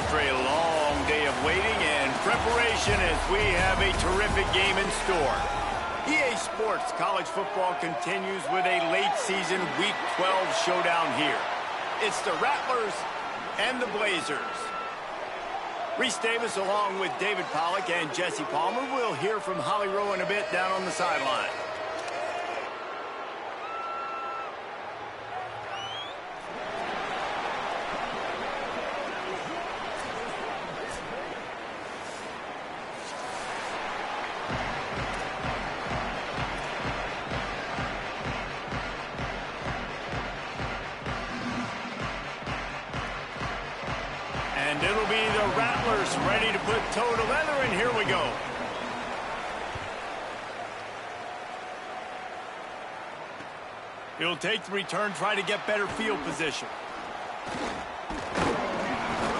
after a long day of waiting and preparation as we have a terrific game in store. EA Sports College Football continues with a late-season Week 12 showdown here. It's the Rattlers and the Blazers. Reese Davis along with David Pollack and Jesse Palmer. We'll hear from Holly Rowe in a bit down on the sideline. And it'll be the Rattlers ready to put toe to leather, and here we go. He'll take the return, try to get better field position.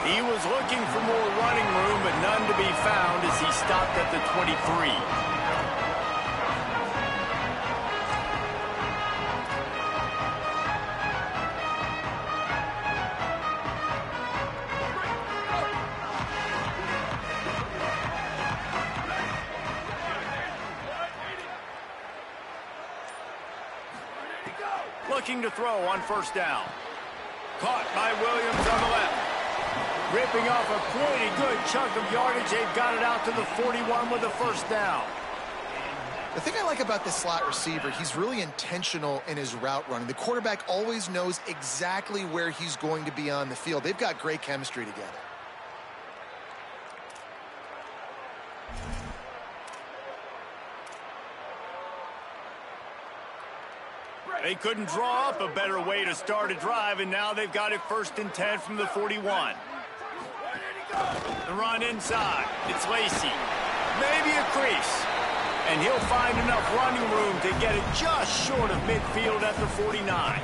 He was looking for more running room, but none to be found as he stopped at the 23. Looking to throw on first down. Caught by Williams on the left. Ripping off a pretty good chunk of yardage. They've got it out to the 41 with a first down. The thing I like about this slot receiver, he's really intentional in his route running. The quarterback always knows exactly where he's going to be on the field. They've got great chemistry together. They couldn't draw up a better way to start a drive, and now they've got it 1st and 10 from the 41. The run inside. It's Lacey. Maybe a crease. And he'll find enough running room to get it just short of midfield at the 49.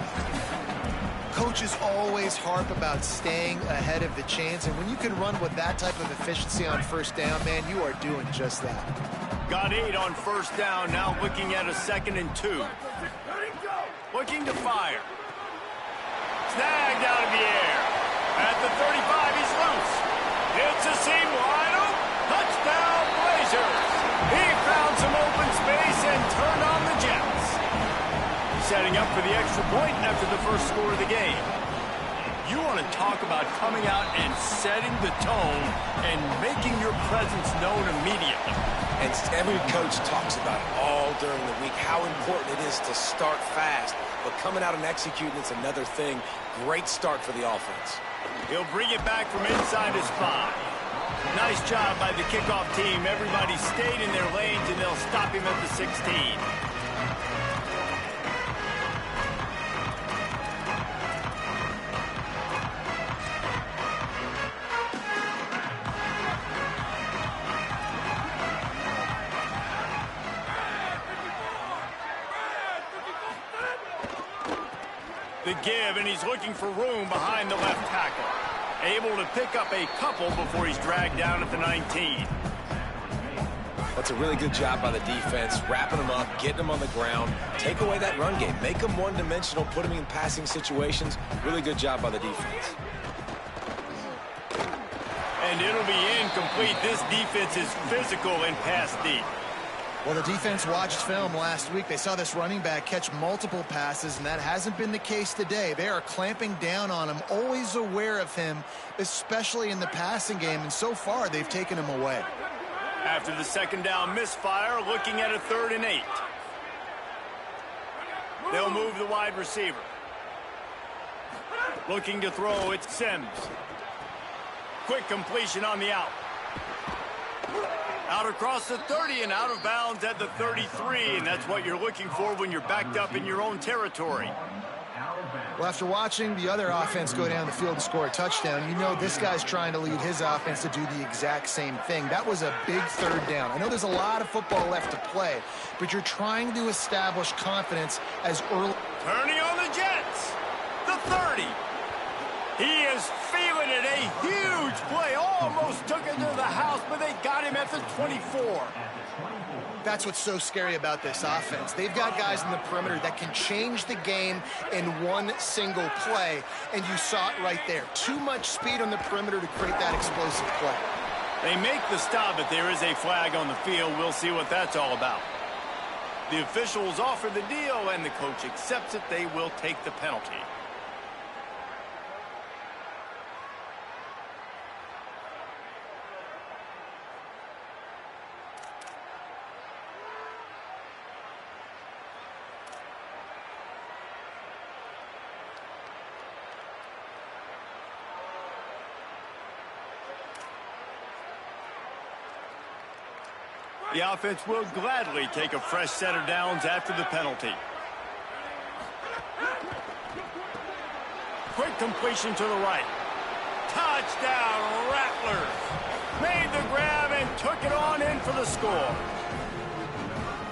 Coaches always harp about staying ahead of the chains, and when you can run with that type of efficiency on first down, man, you are doing just that. Got 8 on first down, now looking at a 2nd and 2. Looking to fire. Snagged out of the air. At the 35, he's loose. It's a seam wide open. Touchdown, Blazers. He found some open space and turned on the Jets. Setting up for the extra point after the first score of the game. You want to talk about coming out and setting the tone and making your presence known immediately. And every coach talks about it all during the week, how important it is to start fast. But coming out and executing is another thing. Great start for the offense. He'll bring it back from inside his 5. Nice job by the kickoff team. Everybody stayed in their lanes, and they'll stop him at the 16. The give, and he's looking for room behind the left tackle. Able to pick up a couple before he's dragged down at the 19. That's a really good job by the defense, wrapping them up, getting them on the ground. Take away that run game. Make them one-dimensional, put them in passing situations. Really good job by the defense. And it'll be incomplete. This defense is physical and pass deep. Well, the defense watched film last week. They saw this running back catch multiple passes, and that hasn't been the case today. They are clamping down on him, always aware of him, especially in the passing game, and so far they've taken him away. After the 2nd down misfire, looking at a 3rd and 8. They'll move the wide receiver. Looking to throw, it's Sims. Quick completion on the out. Out across the 30 and out of bounds at the 33, and that's what you're looking for when you're backed up in your own territory. Well, after watching the other offense go down the field and score a touchdown, you know this guy's trying to lead his offense to do the exact same thing. That was a big 3rd down. I know there's a lot of football left to play, but you're trying to establish confidence as early. Turning on the Jets. The 30. He is feeling it. A huge play all Almost took it to the house, but they got him at the 24. That's what's so scary about this offense. They've got guys in the perimeter that can change the game in one single play, and you saw it right there. Too much speed on the perimeter to create that explosive play. They make the stop, but there is a flag on the field. We'll see what that's all about. The officials offer the deal, and the coach accepts it. They will take the penalty. The offense will gladly take a fresh set of downs after the penalty. Quick completion to the right. Touchdown, Rattlers. Made the grab and took it on in for the score.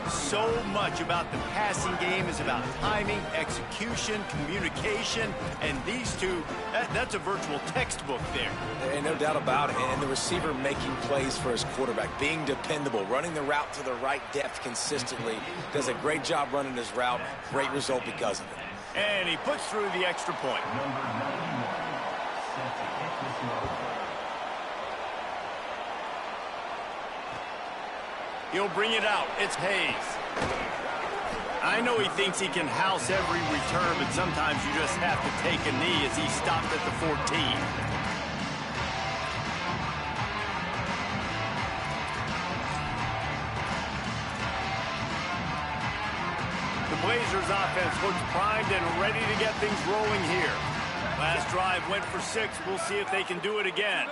So much about the passing game is about timing, execution, communication, and these two, that's a virtual textbook there. Ain't no doubt about it. And the receiver making plays for his quarterback, being dependable, running the route to the right depth consistently. Does a great job running his route. Great result because of it. And he puts through the extra point. He'll bring it out. It's Hayes. I know he thinks he can house every return, but sometimes you just have to take a knee as he stopped at the 14. The Blazers offense looks primed and ready to get things rolling here. Last drive went for 6. We'll see if they can do it again.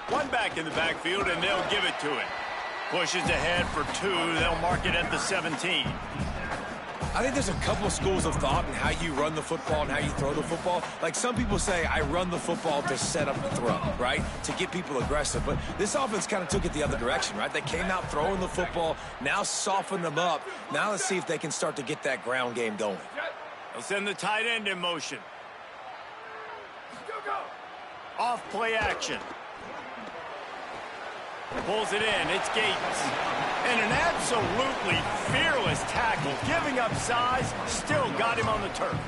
One back in the backfield, and they'll give it to him. Pushes ahead for 2. They'll mark it at the 17. I think there's a couple schools of thought in how you run the football and how you throw the football. Like some people say, I run the football to set up the throw, right? To get people aggressive. But this offense kind of took it the other direction, right? They came out throwing the football, now softened them up. Now let's see if they can start to get that ground game going. They'll send the tight end in motion. Off play action. Pulls it in. It's Gates. And an absolutely fearless tackle. Giving up size. Still got him on the turf.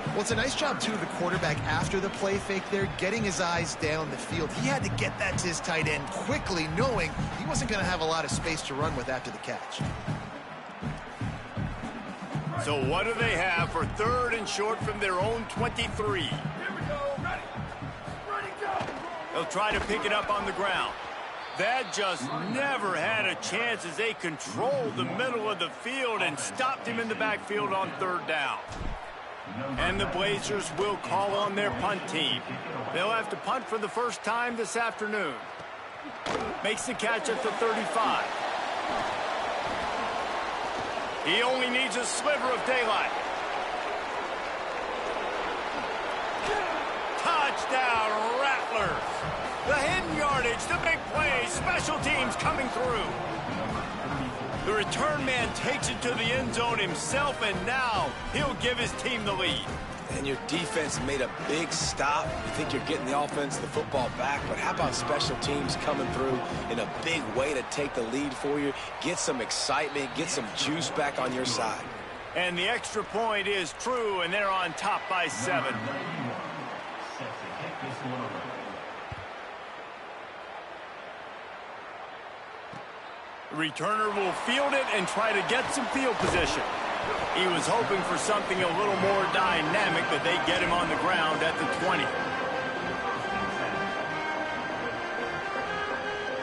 Well, it's a nice job, too, of the quarterback after the play fake there, getting his eyes down the field. He had to get that to his tight end quickly, knowing he wasn't going to have a lot of space to run with after the catch. So what do they have for 3rd and short from their own 23? Here we go. Ready, go. They'll try to pick it up on the ground. That just never had a chance as they controlled the middle of the field and stopped him in the backfield on 3rd down. And the Blazers will call on their punt team. They'll have to punt for the first time this afternoon. Makes the catch at the 35. He only needs a sliver of daylight. Touchdown, Rattlers. The hidden yardage, the big play, special teams coming through. The return man takes it to the end zone himself, and now he'll give his team the lead. And your defense made a big stop. You think you're getting the offense, the football back, but how about special teams coming through in a big way to take the lead for you, get some excitement, get some juice back on your side. And the extra point is true, and they're on top by 7. The returner will field it and try to get some field position. He was hoping for something a little more dynamic, but they get him on the ground at the 20.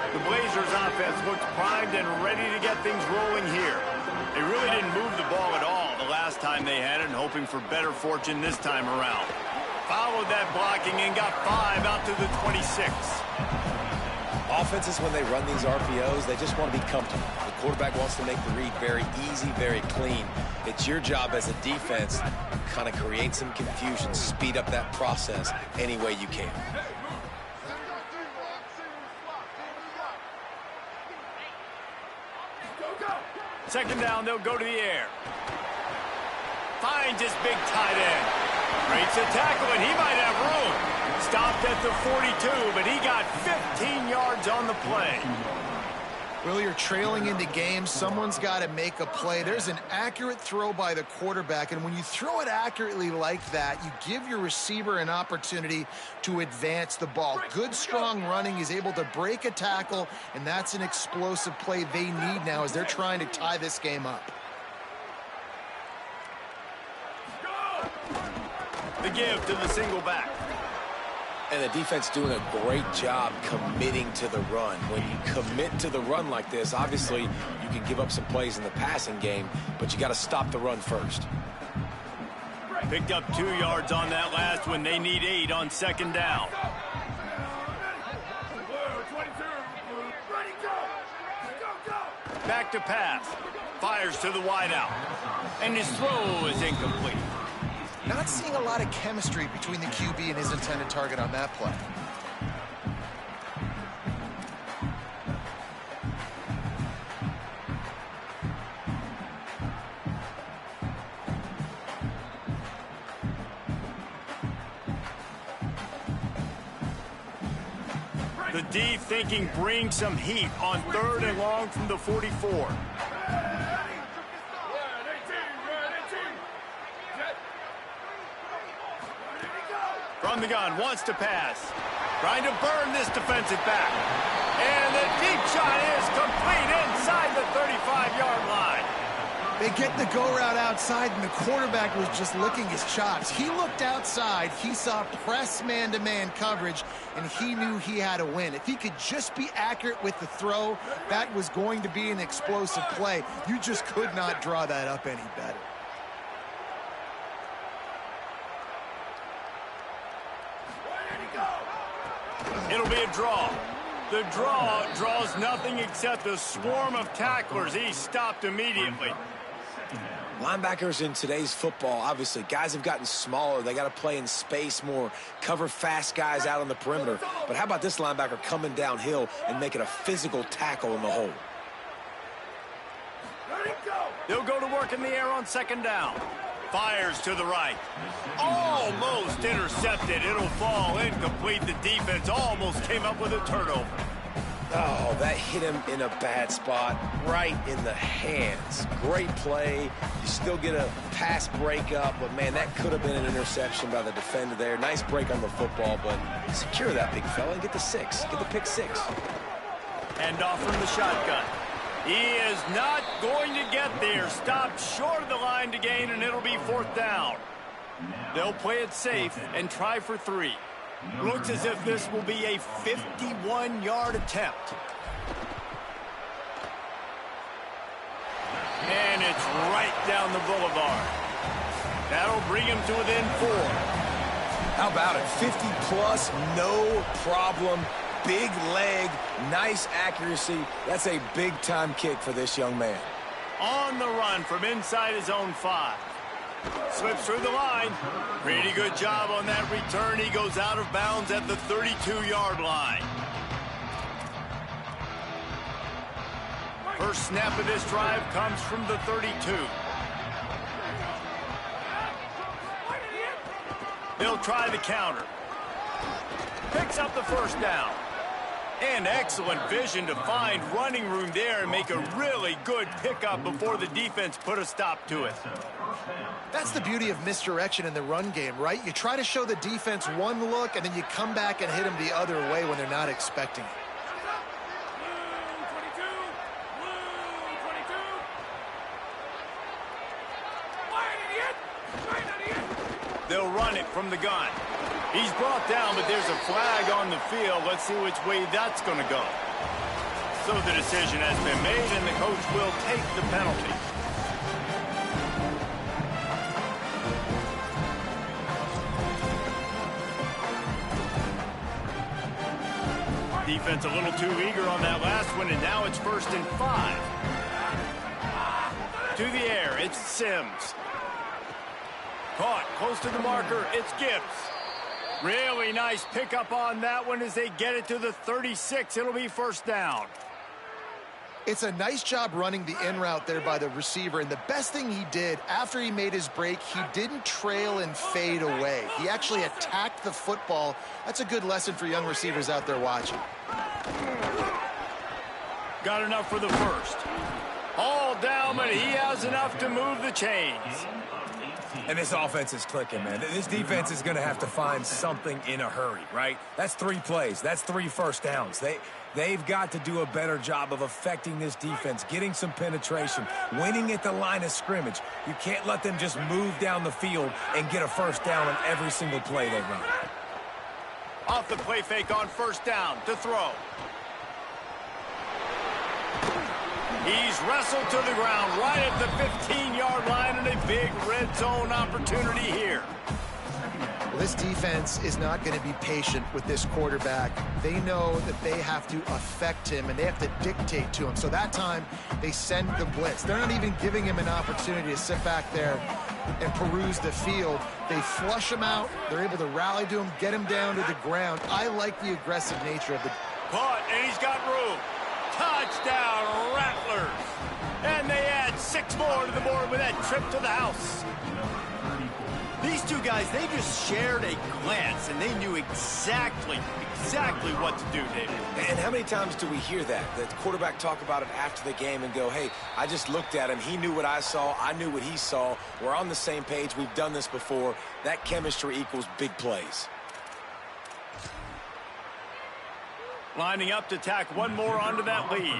The Blazers offense looks primed and ready to get things rolling here. They really didn't move the ball at all the last time they had it, and hoping for better fortune this time around. Followed that blocking and got 5 out to the 26. Offenses, when they run these RPOs, they just want to be comfortable. The quarterback wants to make the read very easy, very clean. It's your job as a defense to kind of create some confusion, speed up that process any way you can. Second down, they'll go to the air. Finds his big tight end. Breaks a tackle, and he might have room. the 42, but he got 15 yards on the play. Well, you're trailing into games. Someone's got to make a play. There's an accurate throw by the quarterback, and when you throw it accurately like that, you give your receiver an opportunity to advance the ball. Good, strong running is able to break a tackle, and that's an explosive play they need now as they're trying to tie this game up. The give to the single back. And the defense doing a great job committing to the run. When you commit to the run like this, obviously you can give up some plays in the passing game, but you got to stop the run first. Picked up 2 yards on that last one. They need 8 on second down. Back to pass. Fires to the wideout. And his throw is incomplete. Not seeing a lot of chemistry between the QB and his intended target on that play. The D thinking bring some heat on 3rd and long from the 44. From the gun, wants to pass. Trying to burn this defensive back. And the deep shot is complete inside the 35-yard line. They get the go route outside, and the quarterback was just licking his chops. He looked outside, he saw press man-to-man coverage, and he knew he had to win. If he could just be accurate with the throw, that was going to be an explosive play. You just could not draw that up any better. It'll be a draw. The draw draws nothing except a swarm of tacklers. He's stopped immediately. Linebackers in today's football, obviously, guys have gotten smaller. They got to play in space more, cover fast guys out on the perimeter. But how about this linebacker coming downhill and making a physical tackle in the hole? They'll go to work in the air on second down. Fires to the right. Almost intercepted. It'll fall incomplete. The defense almost came up with a turnover. Oh, that hit him in a bad spot, right in the hands. Great play. You still get a pass breakup, but, man, that could have been an interception by the defender there. Nice break on the football, but secure that big fella and get the 6. Get the pick 6. Hand off from the shotgun. He is not going to get there. Stopped short of the line to gain, and it'll be 4th down. They'll play it safe and try for 3. Looks as if this will be a 51-yard attempt. And it's right down the boulevard. That'll bring him to within 4. How about it? 50-plus, no problem. Big leg, nice accuracy. That's a big-time kick for this young man. On the run from inside his own 5. Slips through the line. Pretty good job on that return. He goes out of bounds at the 32-yard line. First snap of this drive comes from the 32. They'll try the counter. Picks up the first down. And excellent vision to find running room there and make a really good pickup before the defense put a stop to it. That's the beauty of misdirection in the run game, right? You try to show the defense one look, and then you come back and hit them the other way when they're not expecting it. They'll run it from the gun. He's brought down, but there's a flag on the field. Let's see which way that's going to go. So the decision has been made, and the coach will take the penalty. Defense a little too eager on that last one, and now it's 1st and 5. To the air, it's Sims. Caught close to the marker, it's Gibbs. Really nice pickup on that one as they get it to the 36. It'll be 1st down. It's a nice job running the in route there by the receiver, and the best thing he did after he made his break, he didn't trail and fade away. He actually attacked the football. That's a good lesson for young receivers out there watching. Got enough for the first. All down, but he has enough to move the chains. And this offense is clicking, man. This defense is going to have to find something in a hurry, right? That's 3 plays. That's 3 first downs. They've got to do a better job of affecting this defense, getting some penetration, winning at the line of scrimmage. You can't let them just move down the field and get a first down on every single play they run. Off the play fake on first down to throw. He's wrestled to the ground right at the 15-yard line, and a big red zone opportunity here. Well, this defense is not going to be patient with this quarterback. They know that they have to affect him, and they have to dictate to him. So that time, they send the blitz. They're not even giving him an opportunity to sit back there and peruse the field. They flush him out. They're able to rally to him, get him down to the ground. I like the aggressive nature of the... Caught, and he's got room. Touchdown, Rattlers. And they add 6 more to the board with that trip to the house. These two guys, they just shared a glance, and they knew exactly what to do, David. And how many times do we hear that? The quarterback talk about it after the game and go, hey, I just looked at him. He knew what I saw. I knew what he saw. We're on the same page. We've done this before. That chemistry equals big plays. Lining up to tack one more onto that lead.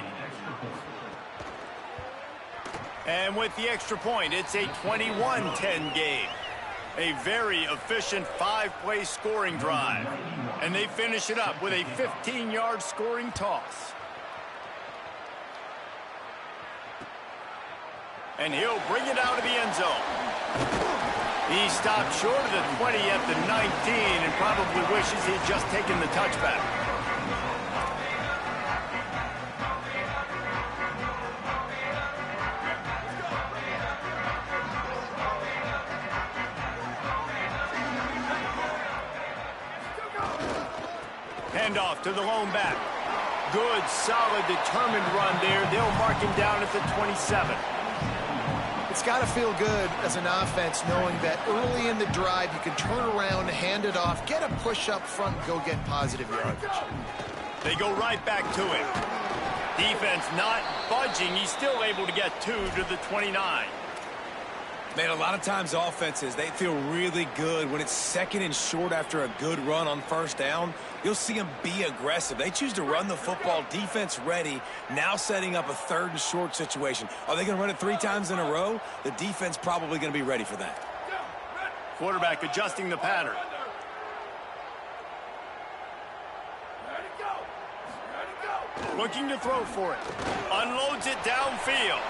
And with the extra point, it's a 21-10 game. A very efficient 5-play scoring drive. And they finish it up with a 15-yard scoring toss. And he'll bring it out of the end zone. He stopped short of the 20 at the 19 and probably wishes he'd just taken the touchback. Handoff to the lone back. Good, solid, determined run there. They'll mark him down at the 27. It's got to feel good as an offense knowing that early in the drive you can turn around, hand it off, get a push up front, go get positive yardage. They go right back to him. Defense not budging. He's still able to get 2 to the 29. Man, a lot of times offenses, they feel really good when it's second and short after a good run on first down. You'll see them be aggressive. They choose to run the football, defense ready, now setting up a 3rd and short situation. Are they going to run it 3 times in a row? The defense probably going to be ready for that. Quarterback adjusting the pattern. Looking to throw for it. Unloads it downfield.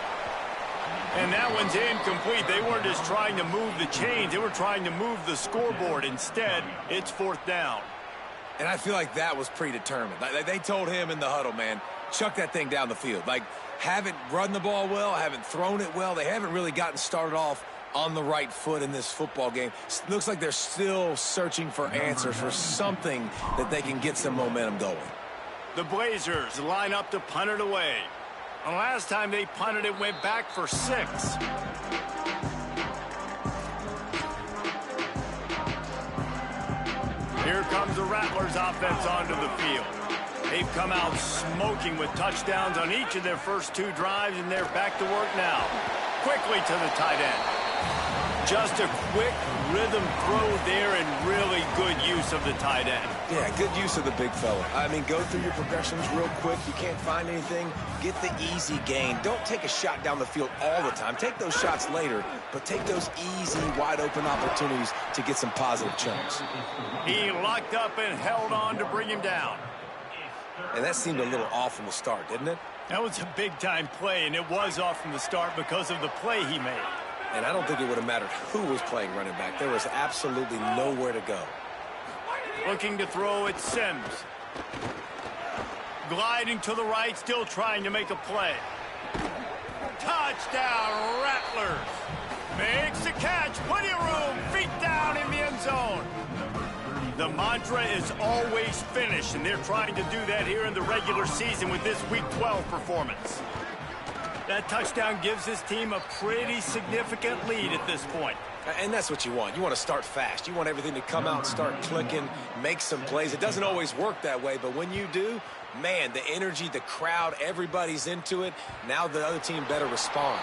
And that one's incomplete. They weren't just trying to move the chains. They were trying to move the scoreboard. Instead, it's 4th down. And I feel like that was predetermined. Like, they told him in the huddle, man, chuck that thing down the field. Like, haven't run the ball well, haven't thrown it well. They haven't really gotten started off on the right foot in this football game. Looks like they're still searching for answers, for something that they can get some momentum going. The Blazers line up to punt it away. The last time they punted it went back for 6. Here comes the Rattlers offense onto the field. They've come out smoking with touchdowns on each of their first 2 drives, and they're back to work now. Quickly to the tight end. Just a quick rhythm throw there and really good use of the tight end. Yeah, good use of the big fella. I mean, go through your progressions real quick. You can't find anything, get the easy gain. Don't take a shot down the field all the time. Take those shots later, but take those easy, wide-open opportunities to get some positive chunks. He locked up and held on to bring him down. And that seemed a little off from the start, didn't it? That was a big-time play, and it was off from the start because of the play he made. And I don't think it would have mattered who was playing running back. There was absolutely nowhere to go. Looking to throw at Sims. Gliding to the right, still trying to make a play. Touchdown, Rattlers. Makes the catch, plenty of room, feet down in the end zone. The mantra is always finish, and they're trying to do that here in the regular season with this Week 12 performance. That touchdown gives his team a pretty significant lead at this point. And that's what you want. You want to start fast. You want everything to come out and start clicking, make some plays. It doesn't always work that way, but when you do, man, the energy, the crowd, everybody's into it. Now the other team better respond.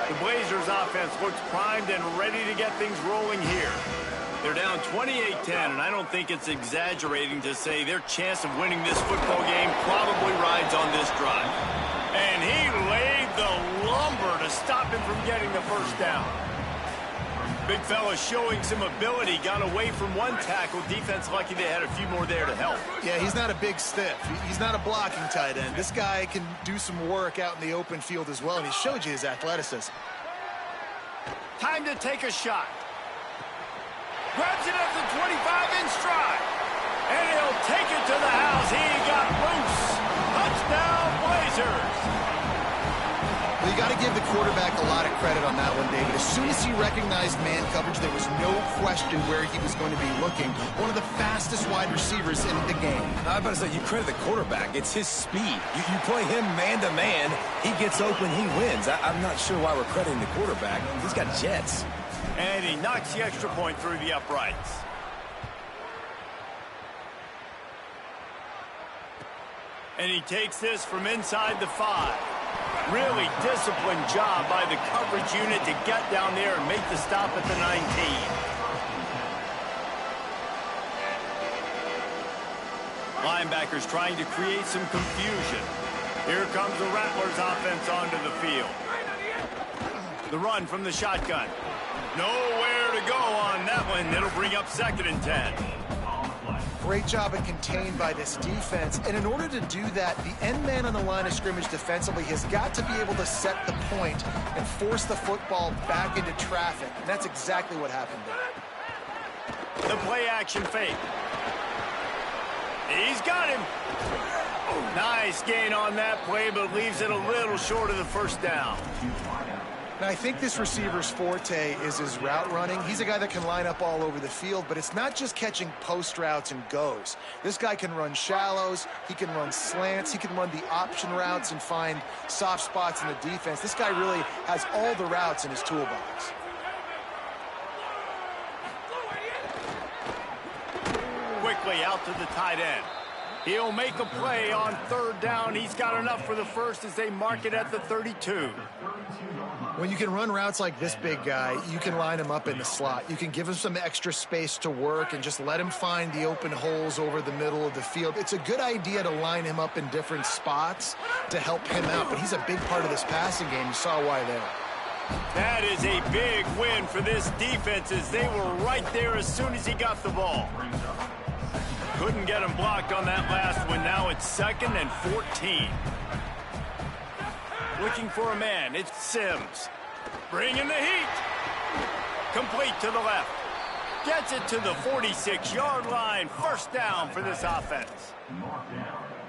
The Blazers offense looks primed and ready to get things rolling here. They're down 28-10, and I don't think it's exaggerating to say their chance of winning this football game probably rides on this drive. And he laid the lumber to stop him from getting the first down. Big fella showing some ability, got away from one tackle. Defense lucky they had a few more there to help. Yeah, he's not a big stiff. He's not a blocking tight end. This guy can do some work out in the open field as well, and he showed you his athleticism. Time to take a shot. Grabs it at the 25 in stride. And he'll take it to the house. He got loose. Touchdown, Blazers. Well, you got to give the quarterback a lot of credit on that one, David. As soon as he recognized man coverage, there was no question where he was going to be looking. One of the fastest wide receivers in the game. I was about to say, you credit the quarterback. It's his speed. You play him man-to-man, he gets open, he wins. I'm not sure why we're crediting the quarterback. He's got jets. And he knocks the extra point through the uprights. And he takes this from inside the 5. Really disciplined job by the coverage unit to get down there and make the stop at the 19. Linebackers trying to create some confusion. Here comes the Rattlers offense onto the field. The run from the shotgun. Nowhere to go on that one. It'll bring up 2nd and 10. Great job at contained by this defense. And in order to do that, the end man on the line of scrimmage defensively has got to be able to set the point and force the football back into traffic. And that's exactly what happened there. The play action fake. He's got him. Nice gain on that play, but leaves it a little short of the first down. Now, I think this receiver's forte is his route running. He's a guy that can line up all over the field, but it's not just catching post routes and goes. This guy can run shallows, he can run slants, he can run the option routes and find soft spots in the defense. This guy really has all the routes in his toolbox. Quickly out to the tight end. He'll make a play on 3rd down. He's got enough for the first as they mark it at the 32. When you can run routes like this big guy, you can line him up in the slot. You can give him some extra space to work and just let him find the open holes over the middle of the field. It's a good idea to line him up in different spots to help him out, but he's a big part of this passing game. You saw why there. That is a big win for this defense as they were right there as soon as he got the ball. Couldn't get him blocked on that last one. Now it's 2nd and 14. Looking for a man. It's Sims. Bringing the heat. Complete to the left. Gets it to the 46-yard line. First down for this offense.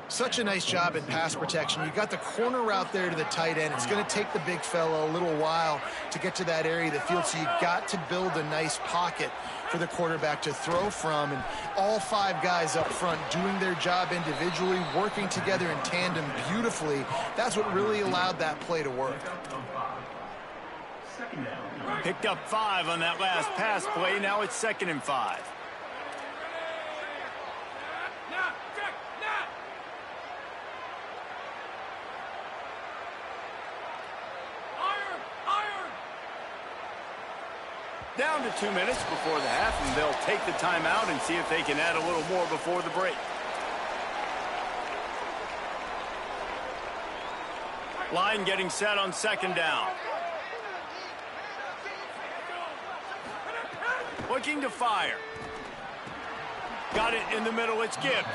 Such a nice job in pass protection. You got the corner route there to the tight end. It's going to take the big fella a little while to get to that area of the field, so you got to build a nice pocket for the quarterback to throw from. And all 5 guys up front doing their job individually, working together in tandem beautifully. That's what really allowed that play to work. Picked up 5 on that last pass play. Now it's 2nd and 5. Down to 2 minutes before the half, and they'll take the timeout and see if they can add a little more before the break. Line getting set on 2nd down. Looking to fire. Got it in the middle, it's Gibbs.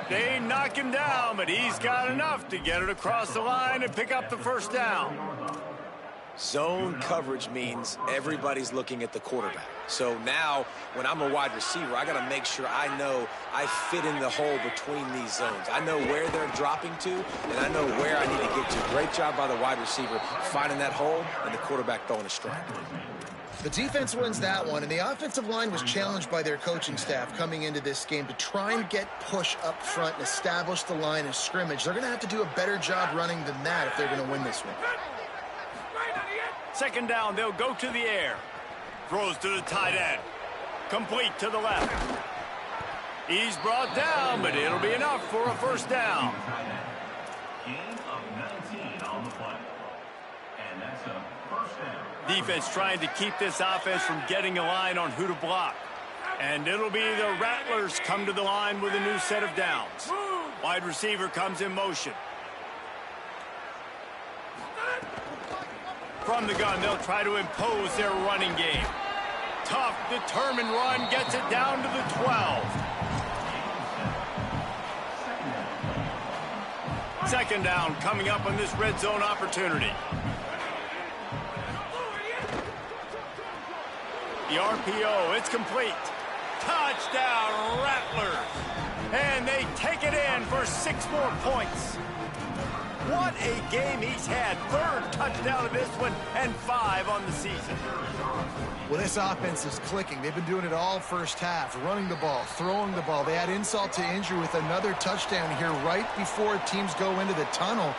They knock him down, but he's got enough to get it across the line and pick up the first down. Zone coverage means everybody's looking at the quarterback. So now, when I'm a wide receiver, I got to make sure I know I fit in the hole between these zones. I know where they're dropping to, and I know where I need to get to. Great job by the wide receiver finding that hole, and the quarterback throwing a strike. The defense wins that one, and the offensive line was challenged by their coaching staff coming into this game to try and get push up front and establish the line of scrimmage. They're going to have to do a better job running than that if they're going to win this one. Second down, they'll go to the air. Throws to the tight end. Complete to the left. He's brought down, but it'll be enough for a first down. Gain of 19 on the play. And that's a first down. Defense trying to keep this offense from getting a line on who to block. And it'll be the Rattlers come to the line with a new set of downs. Wide receiver comes in motion. From the gun, they'll try to impose their running game. Tough, determined run gets it down to the 12. Second down coming up on this red zone opportunity. The RPO, it's complete. Touchdown, Rattlers. And they take it in for 6 more points. What a game he's had. Third touchdown of this one and 5 on the season. Well, this offense is clicking. They've been doing it all first half, running the ball, throwing the ball. They add insult to injury with another touchdown here right before teams go into the tunnel.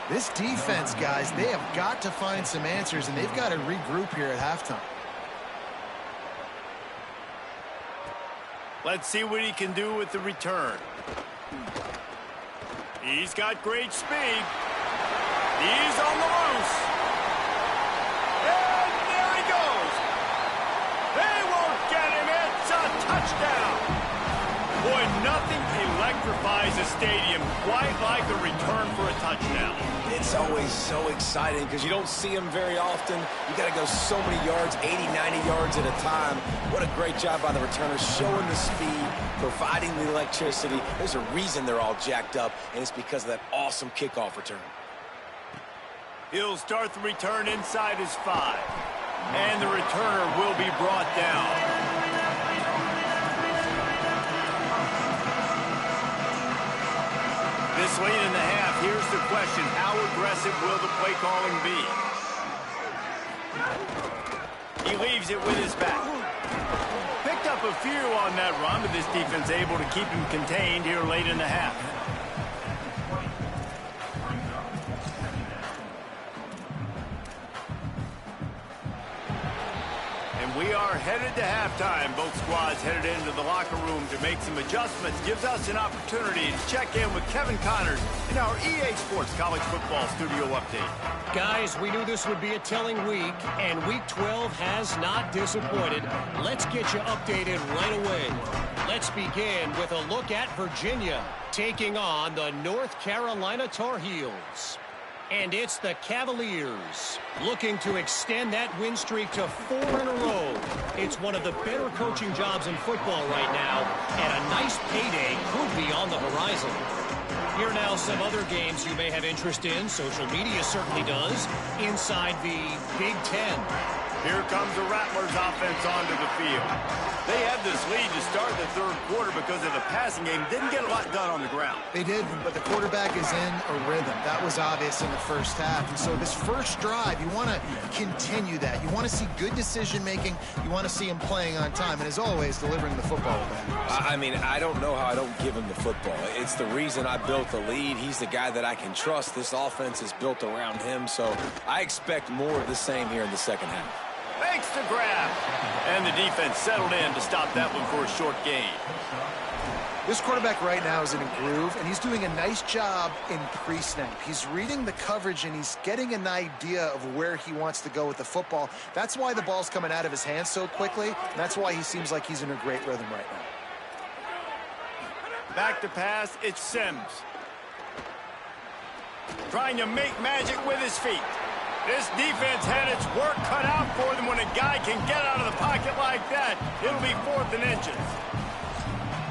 This defense, guys, they have got to find some answers, and they've got to regroup here at halftime. Let's see what he can do with the return. He's got great speed. He's on the loose. And there he goes. They won't get him. It's a touchdown. Boy, nothing electrifies a stadium quite like the return for a touchdown. It's always so exciting because you don't see them very often. You got to go so many yards, 80, 90 yards at a time. What a great job by the returners, showing the speed, providing the electricity. There's a reason they're all jacked up, and it's because of that awesome kickoff return. He'll start the return inside his 5. And the returner will be brought down. This late in the half, here's the question. How aggressive will the play calling be? He leaves it with his back. Picked up a few on that run, but this defense able to keep him contained here late in the half. We are headed to halftime. Both squads headed into the locker room to make some adjustments. Gives us an opportunity to check in with Kevin Connors in our EA Sports College Football Studio Update. Guys, we knew this would be a telling week, and Week 12 has not disappointed. Let's get you updated right away. Let's begin with a look at Virginia taking on the North Carolina Tar Heels. And it's the Cavaliers looking to extend that win streak to 4 in a row. It's one of the better coaching jobs in football right now, and a nice payday could be on the horizon. Here now some other games you may have interest in. Social media certainly does. Inside the Big Ten. Here comes the Rattlers offense onto the field. They had this lead to start the third quarter because of the passing game. Didn't get a lot done on the ground. They did, but the quarterback is in a rhythm. That was obvious in the first half. And so this first drive, you want to continue that. You want to see good decision-making. You want to see him playing on time. And as always, delivering the football with that. I mean, I don't know how I don't give him the football. It's the reason I built the lead. He's the guy that I can trust. This offense is built around him. So I expect more of the same here in the second half. Thanks to grab. And the defense settled in to stop that one for a short gain. This quarterback right now is in a groove, and he's doing a nice job in pre-snap. He's reading the coverage, and he's getting an idea of where he wants to go with the football. That's why the ball's coming out of his hands so quickly, and that's why he seems like he's in a great rhythm right now. Back to pass, it's Sims. Trying to make magic with his feet. This defense had its work cut out for them when a guy can get out of the pocket like that. It'll be 4th and inches.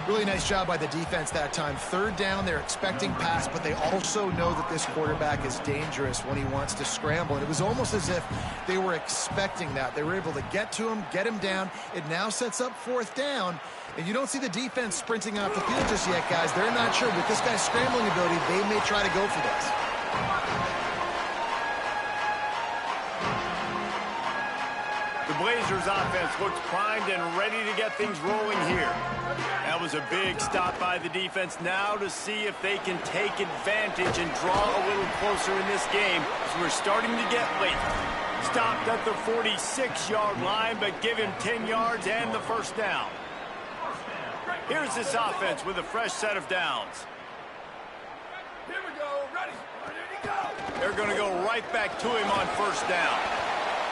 Really nice job by the defense that time. Third down, they're expecting pass, but they also know that this quarterback is dangerous when he wants to scramble. And it was almost as if they were expecting that. They were able to get to him, get him down. It now sets up 4th down. And you don't see the defense sprinting off the field just yet, guys. They're not sure. With this guy's scrambling ability, they may try to go for this. The Blazers offense looks primed and ready to get things rolling here. That was a big stop by the defense. Now to see if they can take advantage and draw a little closer in this game as we're starting to get late. Stopped at the 46-yard line, but give him 10 yards and the first down. Here's this offense with a fresh set of downs. Here we go. Ready to go. They're going to go right back to him on first down.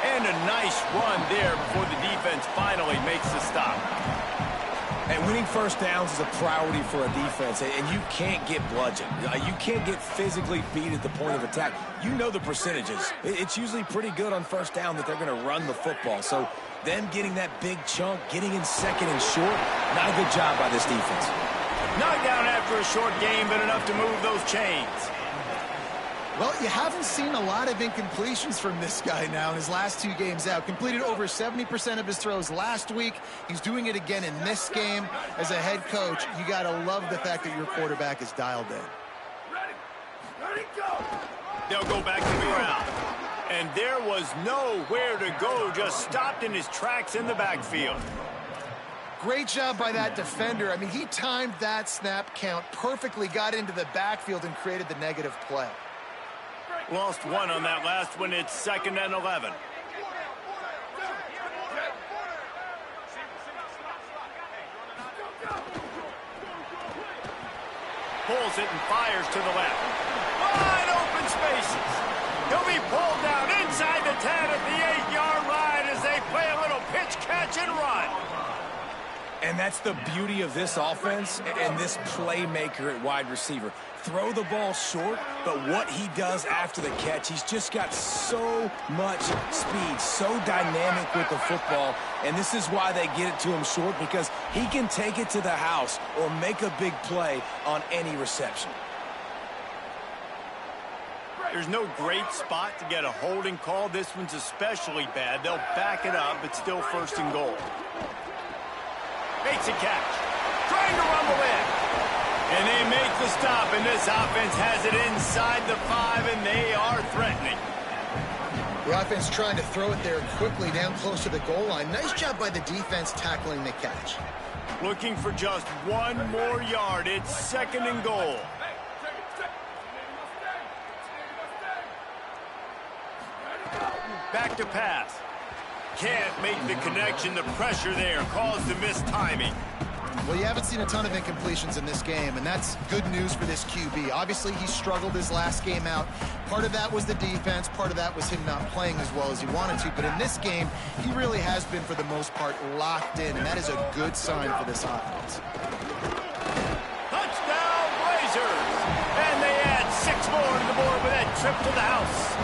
And a nice run there before the defense finally makes the stop. And winning first downs is a priority for a defense, and you can't get bludgeoned. You can't get physically beat at the point of attack. You know the percentages. It's usually pretty good on first down that they're going to run the football. So them getting that big chunk, getting in second and short, not a good job by this defense. Knocked down after a short game, but enough to move those chains. Well, you haven't seen a lot of incompletions from this guy now in his last 2 games out. Completed over 70% of his throws last week. He's doing it again in this game. As a head coach, you got to love the fact that your quarterback is dialed in. Ready, go. They'll go back to the ground. And there was nowhere to go, just stopped in his tracks in the backfield. Great job by that defender. I mean, he timed that snap count perfectly, got into the backfield and created the negative play. Lost one on that last one. It's 2nd and 11. Pulls it and fires to the left. Wide open spaces. He'll be pulled down inside the 10 at the 8-yard line as they play a little pitch, catch, and run. And that's the beauty of this offense and this playmaker at wide receiver. Throw the ball short, but what he does after the catch, he's just got so much speed, so dynamic with the football, and this is why they get it to him short, because he can take it to the house or make a big play on any reception. There's no great spot to get a holding call. This one's especially bad. They'll back it up, but still 1st and goal. Makes a catch. Trying to rumble in. And they make the stop, and this offense has it inside the 5, and they are threatening. The offense trying to throw it there quickly down close to the goal line. Nice job by the defense tackling the catch. Looking for just 1 more yard. It's 2nd and goal. Back to pass. Can't make the connection. The pressure there caused the missed timing. Well, you haven't seen a ton of incompletions in this game, and that's good news for this QB. Obviously, he struggled his last game out. Part of that was the defense. Part of that was him not playing as well as he wanted to. But in this game, he really has been, for the most part, locked in, and that is a good sign for this offense. Touchdown, Blazers! And they add 6 more to the board with that trip to the house.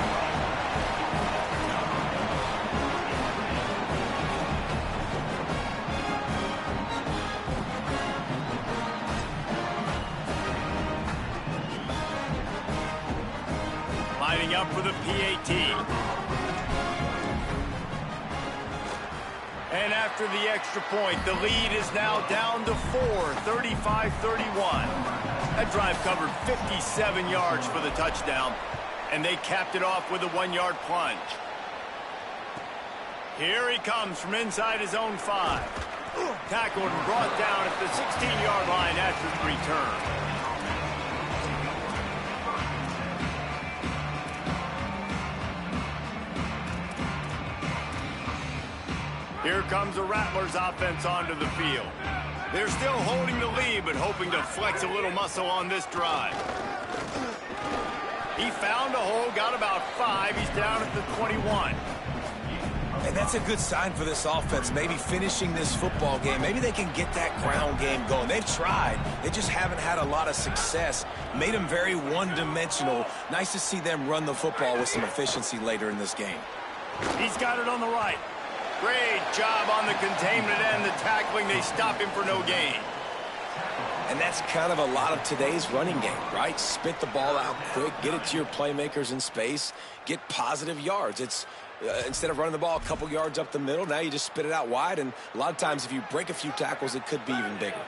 Lining up for the PAT. And after the extra point, the lead is now down to 4, 35-31. That drive covered 57 yards for the touchdown, and they capped it off with a 1-yard plunge. Here he comes from inside his own 5. Tackled and brought down at the 16-yard line after the return. Here comes the Rattlers offense onto the field. They're still holding the lead, but hoping to flex a little muscle on this drive. He found a hole, got about 5. He's down at the 21. And that's a good sign for this offense, maybe finishing this football game. Maybe they can get that ground game going. They've tried. They just haven't had a lot of success. Made them very one-dimensional. Nice to see them run the football with some efficiency later in this game. He's got it on the right. Great job on the containment and the tackling. They stop him for no gain. And that's kind of a lot of today's running game, right? Spit the ball out quick, get it to your playmakers in space, get positive yards. It's instead of running the ball a couple yards up the middle, now you just spit it out wide, and a lot of times if you break a few tackles, it could be even bigger.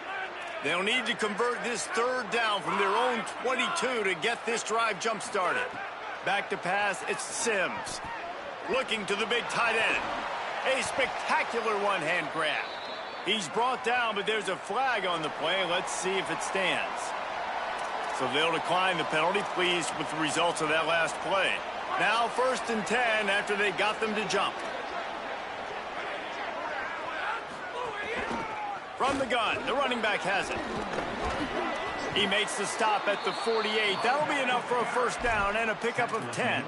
They'll need to convert this 3rd down from their own 22 to get this drive jump-started. Back to pass, it's Sims. Looking to the big tight end. A spectacular one-hand grab. He's brought down, but there's a flag on the play. Let's see if it stands. So they'll decline the penalty, pleased with the results of that last play. Now 1st and 10 after they got them to jump. From the gun, the running back has it. He makes the stop at the 48. That'll be enough for a 1st down and a pickup of 10.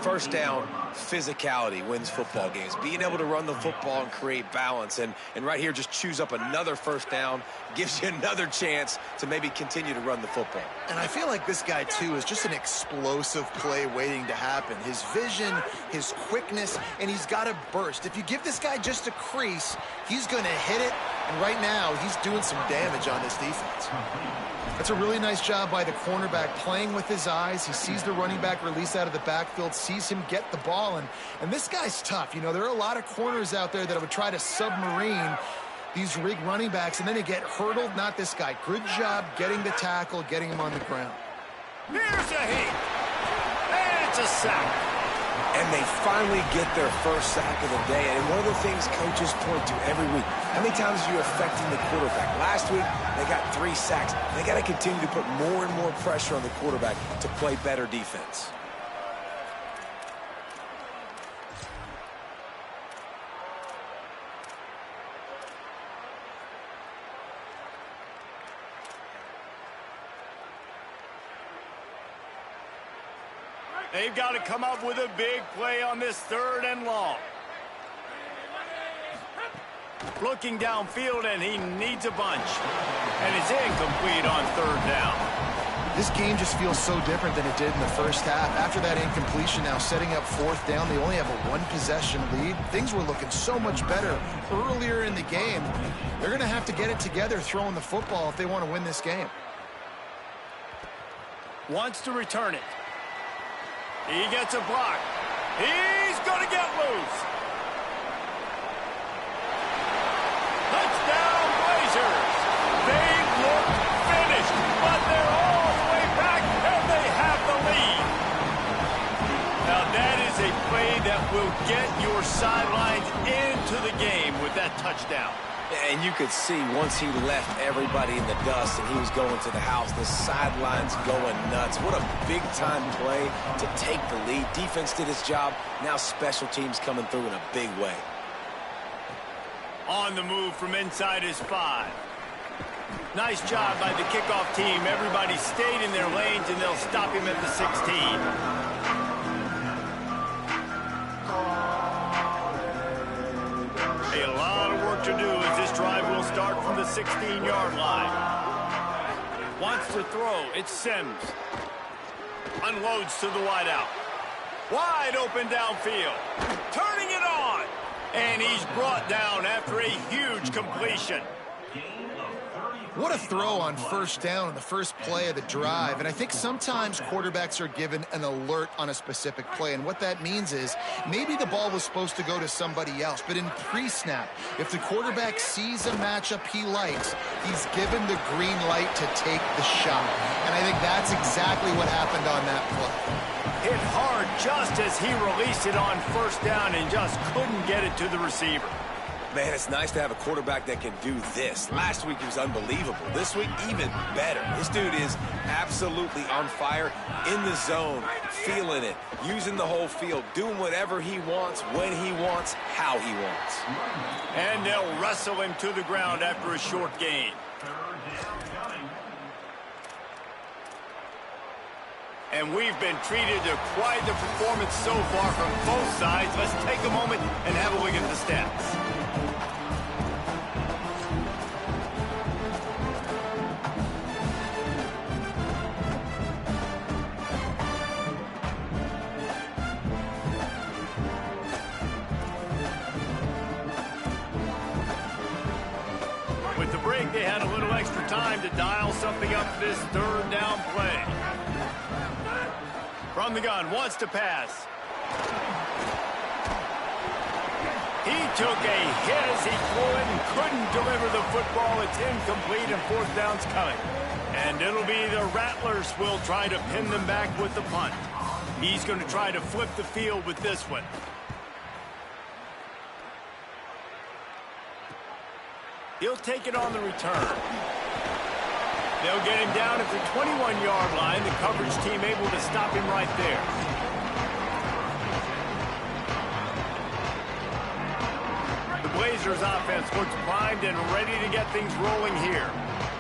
1st down, physicality wins football games. Being able to run the football and create balance. And right here, just choose up another 1st down. Gives you another chance to maybe continue to run the football. And I feel like this guy, too, is just an explosive play waiting to happen. His vision, his quickness, and he's got a burst. If you give this guy just a crease, he's going to hit it. And right now, he's doing some damage on this defense. That's a really nice job by the cornerback, playing with his eyes. He sees the running back release out of the backfield, sees him get the ball, and this guy's tough. You know, there are a lot of corners out there that would try to submarine these rig running backs, and then they get hurdled. Not this guy. Good job getting the tackle, getting him on the ground. Here's a hit. And it's a sack. And they finally get their 1st sack of the day. And one of the things coaches point to every week, how many times are you affecting the quarterback? Last week, they got 3 sacks. They got to continue to put more and more pressure on the quarterback to play better defense. They've got to come up with a big play on this 3rd and long. Looking downfield, and he needs a bunch. And it's incomplete on 3rd down. This game just feels so different than it did in the 1st half. After that incompletion, now setting up 4th down, they only have a 1-possession lead. Things were looking so much better earlier in the game. They're going to have to get it together throwing the football if they want to win this game. Wants to return it. He gets a block. He's going to get loose. Touchdown, Blazers. They look finished, but they're all the way back, and they have the lead. Now, that is a play that will get your sidelines into the game with that touchdown. And you could see once he left everybody in the dust and he was going to the house, the sidelines going nuts. What a big-time play to take the lead. Defense did its job. Now special teams coming through in a big way. On the move from inside his 5. Nice job by the kickoff team. Everybody stayed in their lanes, and they'll stop him at the 16. A lot of work to do as this drive will start from the 16-yard line. Wants to throw. It's Sims. Unloads to the wideout. Wide open downfield. Turning it on. And he's brought down after a huge completion. What a throw on 1st down in the first play of the drive. And I think sometimes quarterbacks are given an alert on a specific play. And what that means is maybe the ball was supposed to go to somebody else. But in pre-snap, if the quarterback sees a matchup he likes, he's given the green light to take the shot. And I think that's exactly what happened on that play. Hit hard just as he released it on 1st down and just couldn't get it to the receiver. Man, it's nice to have a quarterback that can do this. Last week, he was unbelievable. This week, even better. This dude is absolutely on fire, in the zone, feeling it, using the whole field, doing whatever he wants, when he wants, how he wants. And they'll wrestle him to the ground after a short gain. And we've been treated to quite the performance so far from both sides. Let's take a moment and have a look at the stats. With the break, they had a little extra time to dial something up for this 3rd down play. From the gun, wants to pass. He took a hit as he threw it and couldn't deliver the football. It's incomplete and 4th down's coming. And it'll be the Rattlers will try to pin them back with the punt. He's going to try to flip the field with this one. He'll take it on the return. They'll get him down at the 21-yard line. The coverage team able to stop him right there. The Blazers offense looks primed and ready to get things rolling here.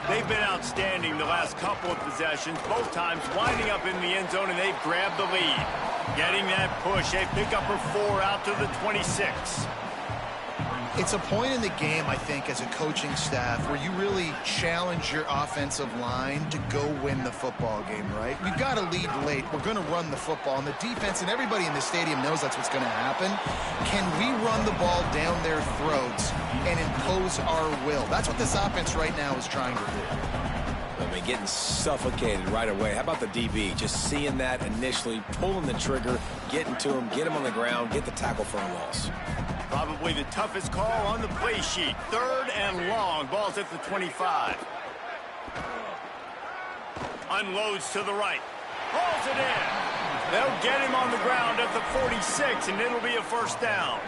They've been outstanding the last couple of possessions, both times winding up in the end zone, and they've grabbed the lead. Getting that push, a pick-up of 4 out to the 26. It's a point in the game, I think, as a coaching staff where you really challenge your offensive line to go win the football game, right? We've got to lead late. We're going to run the football. And the defense and everybody in the stadium knows that's what's going to happen. Can we run the ball down their throats and impose our will? That's what this offense right now is trying to do. I mean, getting suffocated right away. How about the DB? Just seeing that initially, pulling the trigger, getting to him, get him on the ground, get the tackle for a loss. Probably the toughest call on the play sheet. 3rd and long. Ball's at the 25. Unloads to the right. Hauls it in. They'll get him on the ground at the 46, and it'll be a first down.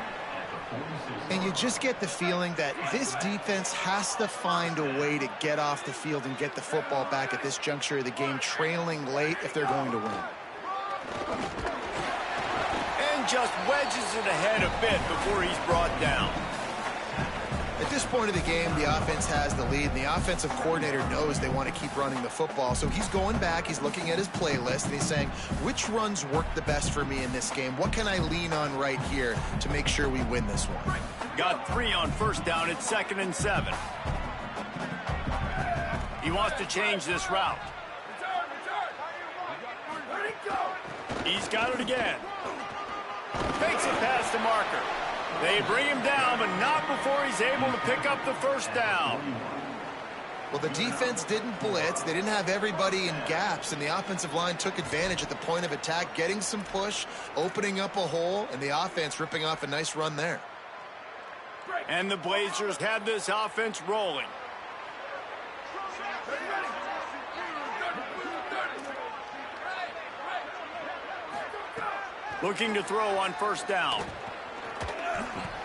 And you just get the feeling that this defense has to find a way to get off the field and get the football back at this juncture of the game, trailing late if they're going to win. And just wedges it ahead a bit before he's brought down. At this point of the game, the offense has the lead, and the offensive coordinator knows they want to keep running the football. So he's going back, he's looking at his playlist, and he's saying, which runs work the best for me in this game? What can I lean on right here to make sure we win this one? Got 3 on first down. It's 2nd and 7. He wants to change this route. He's got it again. Fakes it past the marker. They bring him down, but not before he's able to pick up the first down. Well, the defense didn't blitz. They didn't have everybody in gaps, and the offensive line took advantage at the point of attack, getting some push, opening up a hole, and the offense ripping off a nice run there. And the Blazers have this offense rolling. Looking to throw on first down.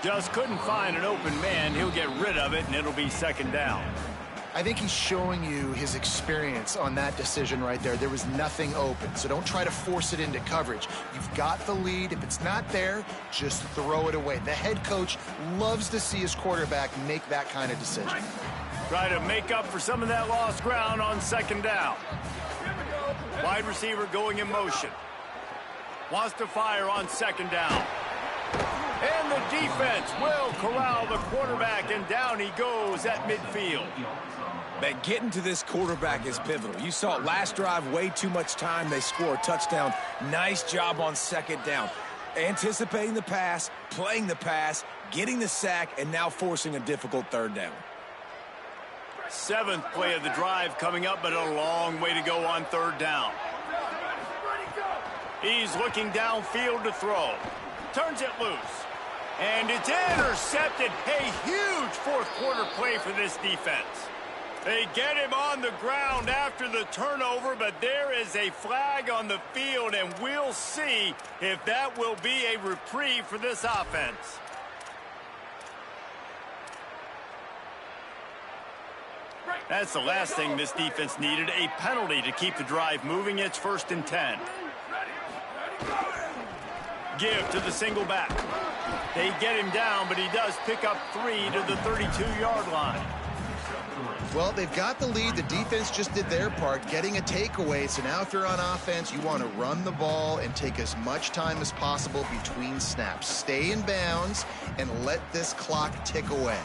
Just couldn't find an open man. He'll get rid of it, and it'll be 2nd down. I think he's showing you his experience on that decision right there. There was nothing open, so don't try to force it into coverage. You've got the lead. If it's not there, just throw it away. The head coach loves to see his quarterback make that kind of decision. Try to make up for some of that lost ground on 2nd down. Wide receiver going in motion. Wants to fire on 2nd down. And the defense will corral the quarterback, and down he goes at midfield. But getting to this quarterback is pivotal. You saw it last drive, way too much time. They score a touchdown. Nice job on 2nd down. Anticipating the pass, playing the pass, getting the sack, and now forcing a difficult 3rd down. 7th play of the drive coming up, but a long way to go on 3rd down. He's looking downfield to throw. Turns it loose. And it's intercepted. A huge 4th quarter play for this defense. They get him on the ground after the turnover, but there is a flag on the field, and we'll see if that will be a reprieve for this offense. That's the last thing this defense needed, a penalty to keep the drive moving. It's 1st and 10. Give to the single back. They get him down, but he does pick up 3 to the 32-yard line. Well, they've got the lead. The defense just did their part, getting a takeaway. So now if you're on offense, you want to run the ball and take as much time as possible between snaps. Stay in bounds and let this clock tick away.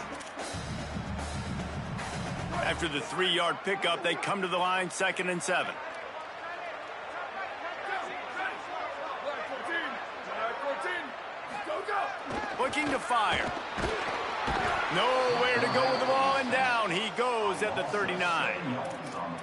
After the 3-yard pickup, they come to the line, 2nd and 7. Looking to fire. Nowhere to go with the ball, and down he goes at the 39.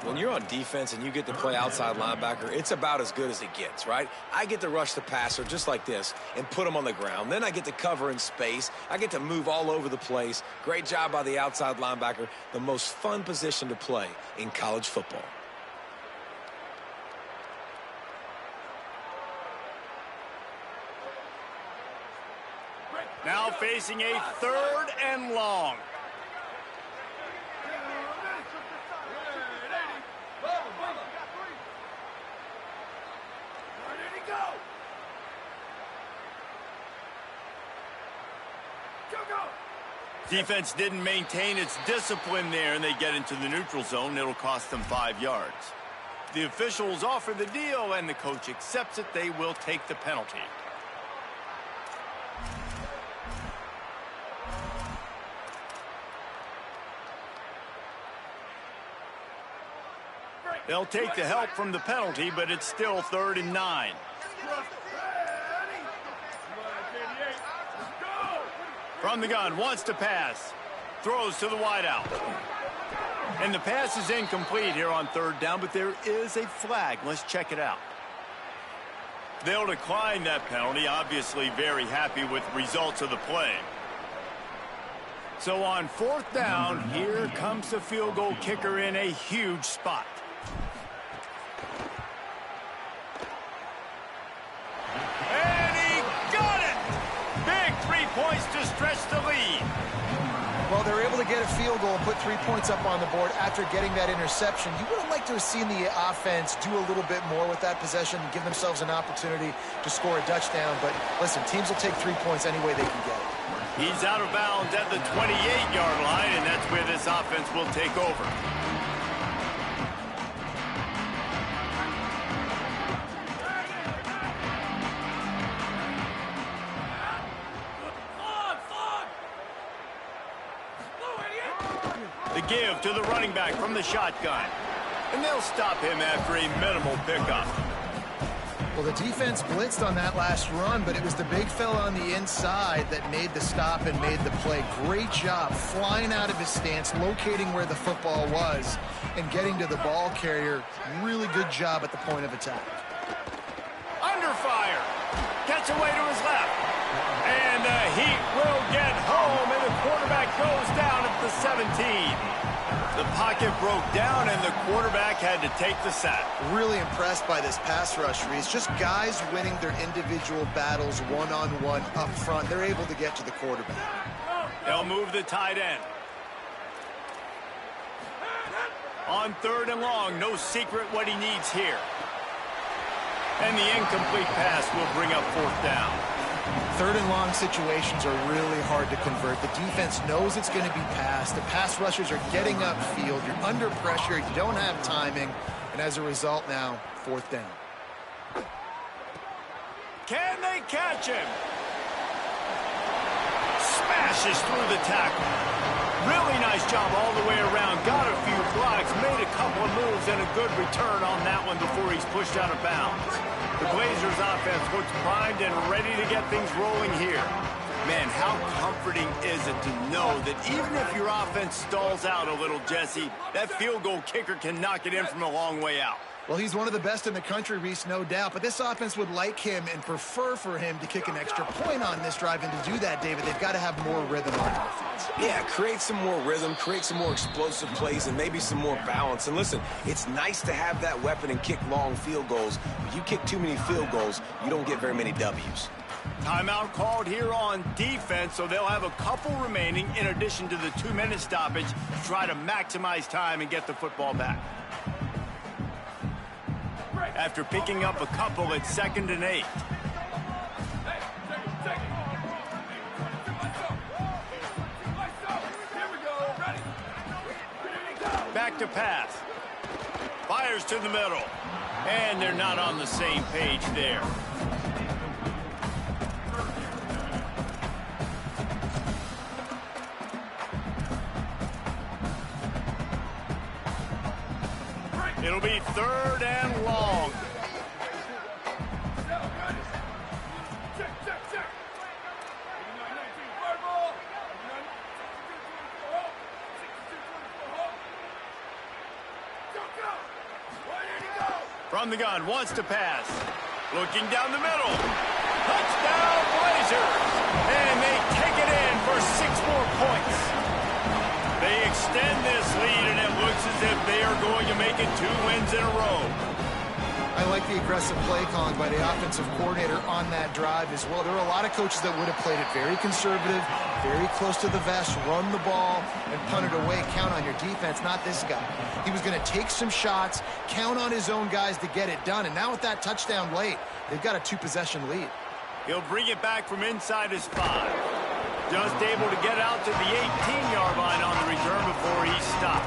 When you're on defense and you get to play outside linebacker, it's about as good as it gets, right? I get to rush the passer just like this and put him on the ground. Then I get to cover in space. I get to move all over the place. Great job by the outside linebacker. The most fun position to play in college football. Now facing a 3rd and long. Defense didn't maintain its discipline there, and they get into the neutral zone. It'll cost them 5 yards. The officials offer the deal, and the coach accepts it. They will take the penalty. They'll take the help from the penalty, but it's still 3rd and 9. From the gun, wants to pass. Throws to the wideout. And the pass is incomplete here on 3rd down, but there is a flag. Let's check it out. They'll decline that penalty, obviously very happy with results of the play. So on 4th down, here comes the field goal kicker in a huge spot. And he got it! Big 3 points to stretch the lead. Well, they're able to get a field goal and put 3 points up on the board after getting that interception. You would have liked to have seen the offense do a little bit more with that possession and give themselves an opportunity to score a touchdown. But listen, teams will take 3 points any way they can get it. He's out of bounds at the 28-yard line, and that's where this offense will take over. The give to the running back from the shotgun. And they'll stop him after a minimal pickup. Well, the defense blitzed on that last run, but it was the big fella on the inside that made the stop and made the play. Great job flying out of his stance, locating where the football was, and getting to the ball carrier. Really good job at the point of attack. Under fire. Gets away to his left. And the Heat will get home, and the quarterback goes down at the 17. The pocket broke down, and the quarterback had to take the sack. Really impressed by this pass rush, Reese. Just guys winning their individual battles one-on-one up front. They're able to get to the quarterback. They'll move the tight end. On 3rd and long, no secret what he needs here. And the incomplete pass will bring up 4th down. 3rd and long situations are really hard to convert. The defense knows it's going to be passed. The pass rushers are getting upfield. You're under pressure. You don't have timing. And as a result now, 4th down. Can they catch him? Smashes through the tackle. Really nice job all the way around. Got a few blocks, made a couple of moves, and a good return on that one before he's pushed out of bounds. The Blazers offense looks primed and ready to get things rolling here. Man, how comforting is it to know that even if your offense stalls out a little, Jesse, that field goal kicker can knock it in from a long way out. Well, he's one of the best in the country, Reese, no doubt. But this offense would like him and prefer for him to kick an extra point on this drive. And to do that, David, they've got to have more rhythm on offense. Yeah, create some more rhythm, create some more explosive plays, and maybe some more balance. And listen, it's nice to have that weapon and kick long field goals. But you kick too many field goals, you don't get very many W's. Timeout called here on defense, so they'll have a couple remaining in addition to the 2-minute stoppage to try to maximize time and get the football back. After picking up a couple, it's 2nd and 8. Back to pass. Fires to the middle. And they're not on the same page there. It'll be 3rd and long. From the gun, wants to pass. Looking down the middle. Touchdown, Blazers! And they take it in for 6 more points. They extend this lead, and it looks as if they are going to make it 2 wins in a row. I like the aggressive play calling by the offensive coordinator on that drive as well. There are a lot of coaches that would have played it very conservative, very close to the vest, run the ball, and punt it away. Count on your defense, not this guy. He was going to take some shots, count on his own guys to get it done. And now with that touchdown late, they've got a 2-possession lead. He'll bring it back from inside his 5. Just able to get out to the 18-yard line on the return before he stopped.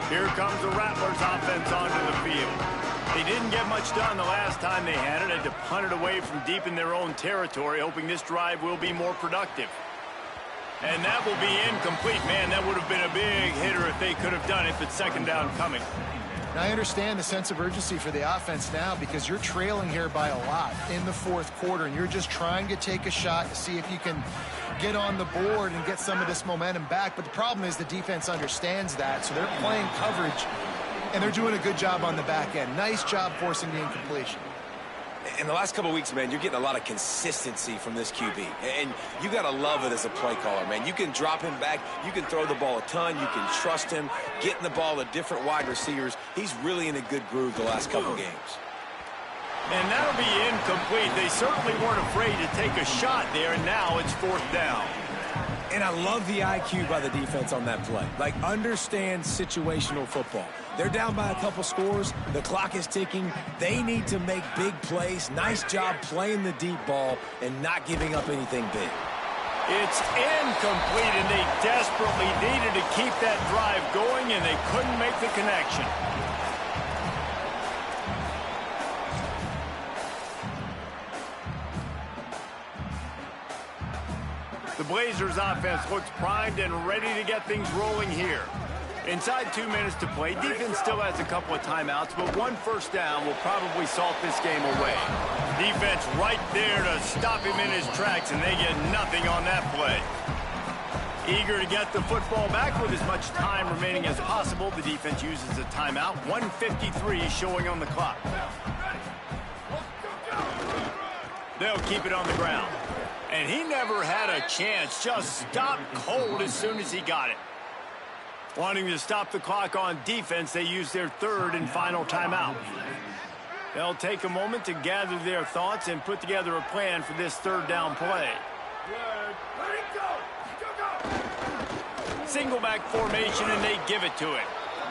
Here comes the Rattlers offense onto the field. They didn't get much done the last time they had it. Had to punt it away from deep in their own territory, hoping this drive will be more productive. And that will be incomplete. Man, that would have been a big hitter if they could have done it, but second down coming. Now, I understand the sense of urgency for the offense now because you're trailing here by a lot in the fourth quarter, and you're just trying to take a shot to see if you can get on the board and get some of this momentum back. But the problem is the defense understands that, so they're playing coverage, and they're doing a good job on the back end. Nice job forcing the incompletion. In the last couple of weeks, man, you're getting a lot of consistency from this QB. And you got to love it as a play caller, man. You can drop him back. You can throw the ball a ton. You can trust him, getting the ball to different wide receivers. He's really in a good groove the last couple games. And that'll be incomplete. They certainly weren't afraid to take a shot there, and now it's fourth down. And I love the IQ by the defense on that play. Like, understand situational football. They're down by a couple scores. The clock is ticking. They need to make big plays. Nice job playing the deep ball and not giving up anything big. It's incomplete, and they desperately needed to keep that drive going, and they couldn't make the connection. The Blazers offense looks primed and ready to get things rolling here. Inside 2 minutes to play, defense still has a couple of timeouts, but one first down will probably salt this game away. Defense right there to stop him in his tracks, and they get nothing on that play. Eager to get the football back with as much time remaining as possible, the defense uses a timeout. 1:53 showing on the clock. They'll keep it on the ground. And he never had a chance, just stopped cold as soon as he got it. Wanting to stop the clock on defense, they use their third and final timeout. They'll take a moment to gather their thoughts and put together a plan for this third down play. Single back formation, and they give it to it.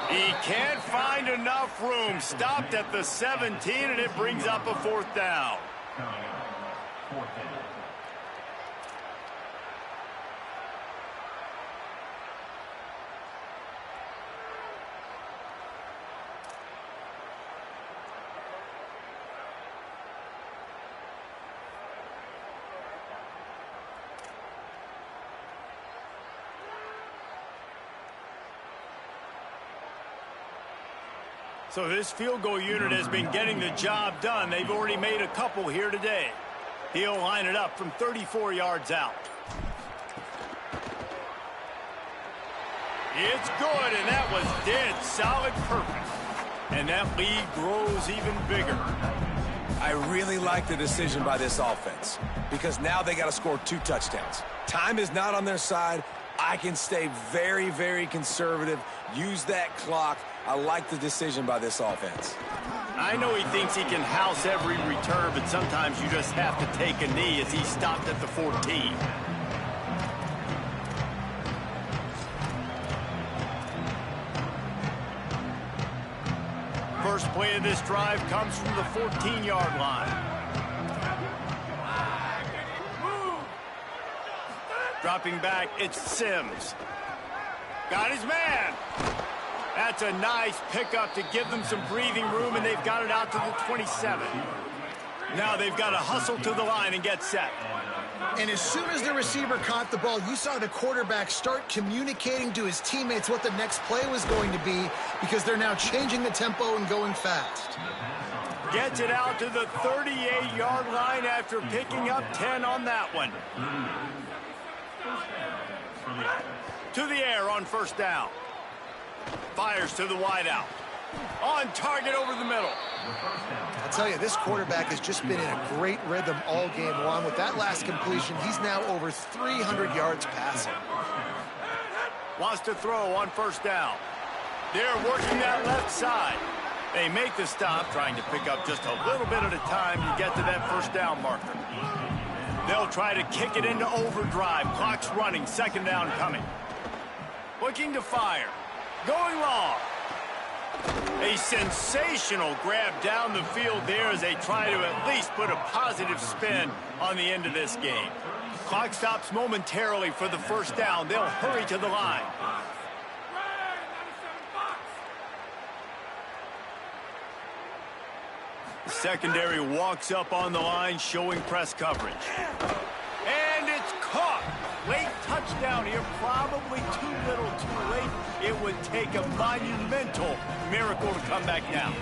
He can't find enough room. Stopped at the 17, and it brings up a fourth down. So this field goal unit has been getting the job done. They've already made a couple here today. He'll line it up from 34 yards out. It's good, and that was dead solid perfect. And that lead grows even bigger. I really like the decision by this offense because now they got to score 2 touchdowns. Time is not on their side. I can stay very, very conservative, use that clock. I like the decision by this offense. I know he thinks he can house every return, but sometimes you just have to take a knee as he stopped at the 14. First play of this drive comes from the 14-yard line. Dropping back, it's Sims. Got his man. That's a nice pickup to give them some breathing room, and they've got it out to the 27. Now they've got to hustle to the line and get set. And as soon as the receiver caught the ball, you saw the quarterback start communicating to his teammates what the next play was going to be because they're now changing the tempo and going fast. Gets it out to the 38-yard line after picking up 10 on that one. To the air on first down. Fires to the wideout. On target over the middle. I'll tell you, this quarterback has just been in a great rhythm all game long. With that last completion, he's now over 300 yards passing. Wants to throw on first down. They're working that left side. They make the stop, trying to pick up just a little bit at a time to get to that first down marker. They'll try to kick it into overdrive. Clock's running, second down coming. Looking to fire. Going long. A sensational grab down the field there as they try to at least put a positive spin on the end of this game. Clock stops momentarily for the first down. They'll hurry to the line. The secondary walks up on the line, showing press coverage. And it's caught. Late touchdown here, probably too little too late. It would take a monumental miracle to come back down.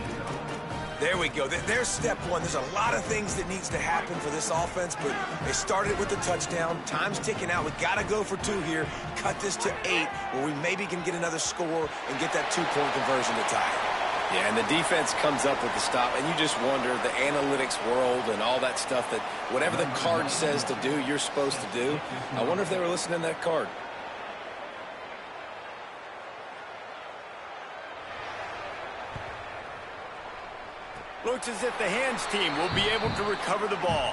There we go. There's step one. There's a lot of things that needs to happen for this offense, but they started with the touchdown. Time's ticking out. We got to go for 2 here. Cut this to 8, where we maybe can get another score and get that 2-point conversion to tie it. Yeah, and the defense comes up with the stop, and you just wonder, the analytics world and all that stuff, that whatever the card says to do, you're supposed to do. I wonder if they were listening to that card. Looks as if the hands team will be able to recover the ball.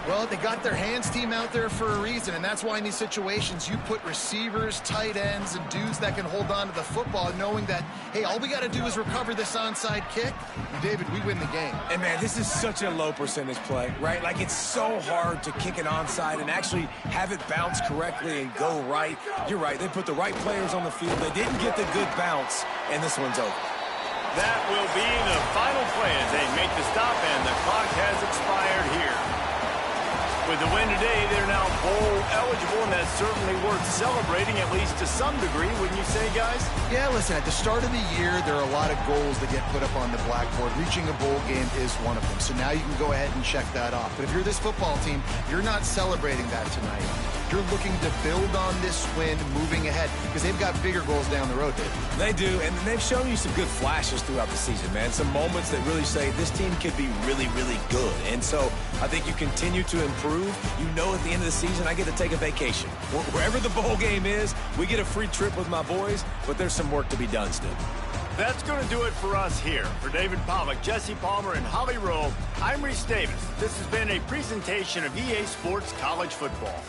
Well, they got their hands team out there for a reason, and that's why in these situations you put receivers, tight ends, and dudes that can hold on to the football, knowing that, hey, all we got to do is recover this onside kick. And David, we win the game. And, man, this is such a low percentage play, right? Like, it's so hard to kick it onside and actually have it bounce correctly and go right. You're right. They put the right players on the field. They didn't get the good bounce, and this one's over. That will be the final play as they make the stop, and the clock has expired here. With the win today, they're now bowl eligible, and that's certainly worth celebrating, at least to some degree, wouldn't you say, guys? Yeah, listen, at the start of the year, there are a lot of goals that get put up on the blackboard. Reaching a bowl game is one of them. So now you can go ahead and check that off. But if you're this football team, you're not celebrating that tonight. You're looking to build on this win moving ahead because they've got bigger goals down the road, Dave. They do, and they've shown you some good flashes throughout the season, man. Some moments that really say this team could be really, really good. And so I think you continue to improve. You know at the end of the season, I get to take a vacation. Wherever the bowl game is, we get a free trip with my boys, but there's some work to be done still. That's going to do it for us here. For David Pollack, Jesse Palmer, and Holly Rowe, I'm Reese Davis. This has been a presentation of EA Sports College Football.